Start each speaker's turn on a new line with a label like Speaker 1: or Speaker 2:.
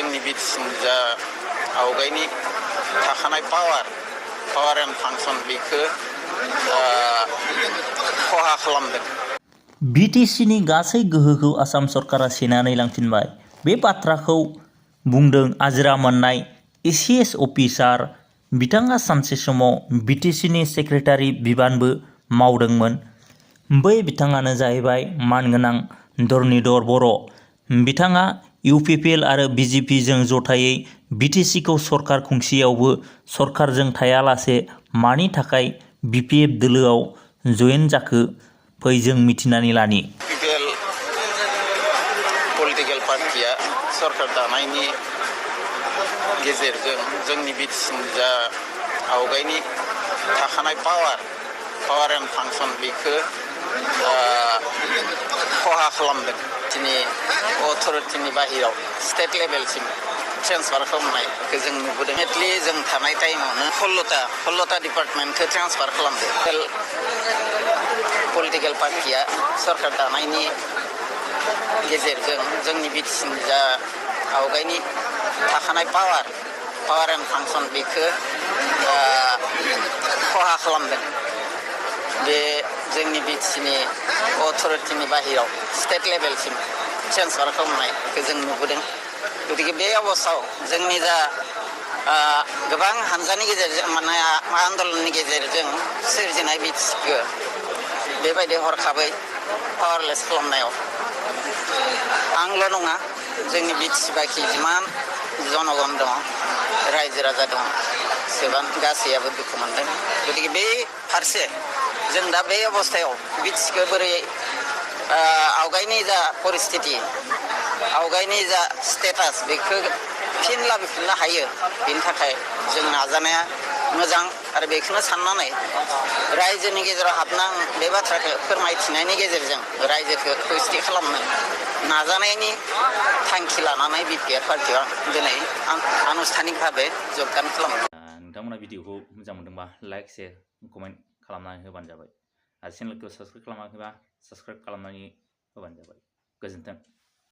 Speaker 1: जोंनि बिटिसिनि जा आवगायनि थाखानाय पावार एन्ड फांसन बेखौ खहा खालामदों।
Speaker 2: बिटिसिनि गासै गोहोखौ आसाम सरकारा सेनानै लांफिनबाय। बे बाथ्राखौ बुंदों आजिरा मोननाय एसिएस अफिसार। बिथाङा सानसे समाव बिटिसिनि सेक्रेटारि बिबानबो मावदोंमोन। बै बिथाङानो जाहैबाय मानगोनां धरनिधर बर'। बिथाङा इउपिपिएल आरो बिजेपिजों जथायै बिटिसिखौ सरकार खुंसेयावबो सरकारजों थायालासे मानि थाखाय बिपिएफ दोलोआव जयेन जाखो फै जों मिथिनानै लानि।
Speaker 1: इउपिपिएल पलिटिकेल पार्टिया सरकार दानायनि गेजेरजों जोंनि बिटिसिनि जा आवगायनि थाखानाय पावार एन्ड फांसन बेखौ खहा खालामदों। दिनै अथरिटिनि बाहेराव स्टेट लेभेलसिम ट्रेन्सफार खालामनायखौ जों नुबोदों। एटलि जों थानाय टाइमावनो 16टा डिपार्टमेन्टखौ ट्रेन्सफार खालामदों। पलिटिकेल पार्टिया सरकार दानायनि गेजेरजों जोंनि बिटिसिनि जा आवगायनि थाखानाय पावार एन्ड फांसन बेखौ खहा खालामदों। बे जोंनि बिटिसिनि अथरिटिनि बाहेराव स्टेट लेभेलसिम ट्रेन्सफार खालामनायखौ जों नुबोदों। गतिके बे अबस्थायाव जोंनि जा गोबां हानजानि गेजेरजों माने आन्दलननि गेजेरजों सोरजिनाय बिटिसिखौ बेबायदि हरखाबै पावारलेस खालामनायाव आंल' नङा, जोंनि बिटिसि बाखि जिमान जनगण दङ, रायजो राजा दङ, सोबां गासैयाबो दुखु मोनदों। गतिके बे फारसे जों दा बे अबस्थायाव बिटिसिखौ बोरै आवगायनि जा परिस्थिति, आवगायनि जा स्टेटास बेखौ फिन लाबोफिननो हायो, बेनि थाखाय जों नाजानाया मोजां। आरो बेखौनो साननानै रायजोनि गेजेराव हाबना बे बाथ्राखौ फोरमायथिनायनि गेजेरजों रायजोखौ खौसेथि खालामनो नाजानायनि थांखि लानानै बिपिएफ पार्टिया दिनै आनुষ্ঠাनिक भाबै जगदान खालामदों।
Speaker 2: नोंथांमोना भिडिअखौ मोजां मोनदोंबा लाइक, शेयार, कमेन्ट खालामनानै होबानो जाबाय। आरो चेनेलखौ साबस्क्राइब खालामाखैबा साबस्क्राइब खालामनानै होबानो जाबाय। गोजोन्थों।